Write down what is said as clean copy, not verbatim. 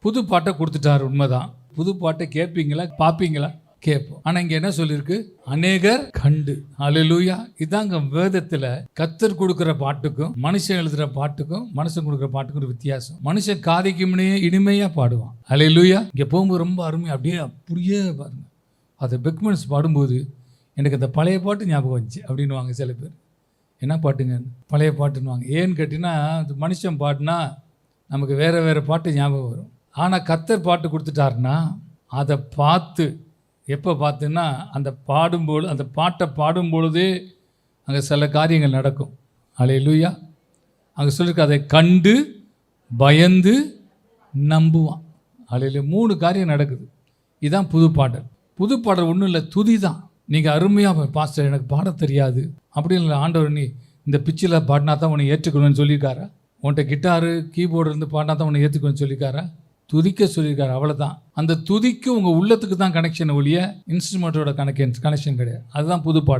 புது பாட்டை கொடுத்துட்டார். உண்மைதான், புது பாட்டை கேட்பீங்களா, பார்ப்பீங்களா? கேட்போம். ஆனால் இங்கே என்ன சொல்லியிருக்கு? அநேகர் கண்டு. அல்லேலூயா. இதாங்க வேதத்தில் கர்த்தர் கொடுக்குற பாட்டுக்கும் மனுஷன் எழுதுகிற பாட்டுக்கும் மனுஷன் கொடுக்குற பாட்டுக்கும் ஒரு வித்தியாசம். மனுஷன் காதைக்கு இனிமையாக பாடுவான். அல்லேலூயா. இங்கே போகும்போது ரொம்ப அருமையாக அப்படியே பாருங்க. அதை பெக்மன்ஸ் பாடும்போது எனக்கு அந்த பழைய பாட்டு ஞாபகம் வந்துச்சு அப்படின்வாங்க சில பேர். என்ன பாட்டுங்க? பழைய பாட்டுன்னுவாங்க. ஏன்னு கேட்டிங்கன்னா, அது மனுஷன் பாட்டுனா நமக்கு வேறு பாட்டு ஞாபகம் வரும். ஆனால் கர்த்தர் பாட்டு கொடுத்துட்டாருன்னா அதை பார்த்து, எப்போ பார்த்துன்னா அந்த பாடும்போது, அந்த பாட்டை பாடும்பொழுதே அங்கே சில காரியங்கள் நடக்கும். அல்லேலூயா. அங்கே சொல்லியிருக்க, அதை கண்டு பயந்து நம்புவான். அல்லேலூயா. 3 காரியம் நடக்குது. இதுதான் புது பாடல். புது பாடல் ஒன்றும் இல்லை, துதி தான். நீங்கள் அருமையாக, பாஸ்டர் எனக்கு பாட தெரியாது அப்படின்னு இல்லை. ஆண்டவர் நீ இந்த பிச்சில் பாடினா தான் உன்னை ஏற்றுக்கணும்னு சொல்லியிருக்காரா? உன்கிட்ட கிட்டாரு கீபோர்டு இருந்து பாடினா தான் உன்னை ஏற்றுக்கணும்னு சொல்லியிருக்காரா? துதிக்க சொல்லியிருக்காரு, அவ்வளோதான். அந்த துதிக்கு உங்கள் உள்ளத்துக்கு தான் கனெக்ஷன் ஒழிய இன்ஸ்ட்ருமெண்ட்டோட கனெக்ஷன் கிடையாது. அதுதான் புது பாடல்.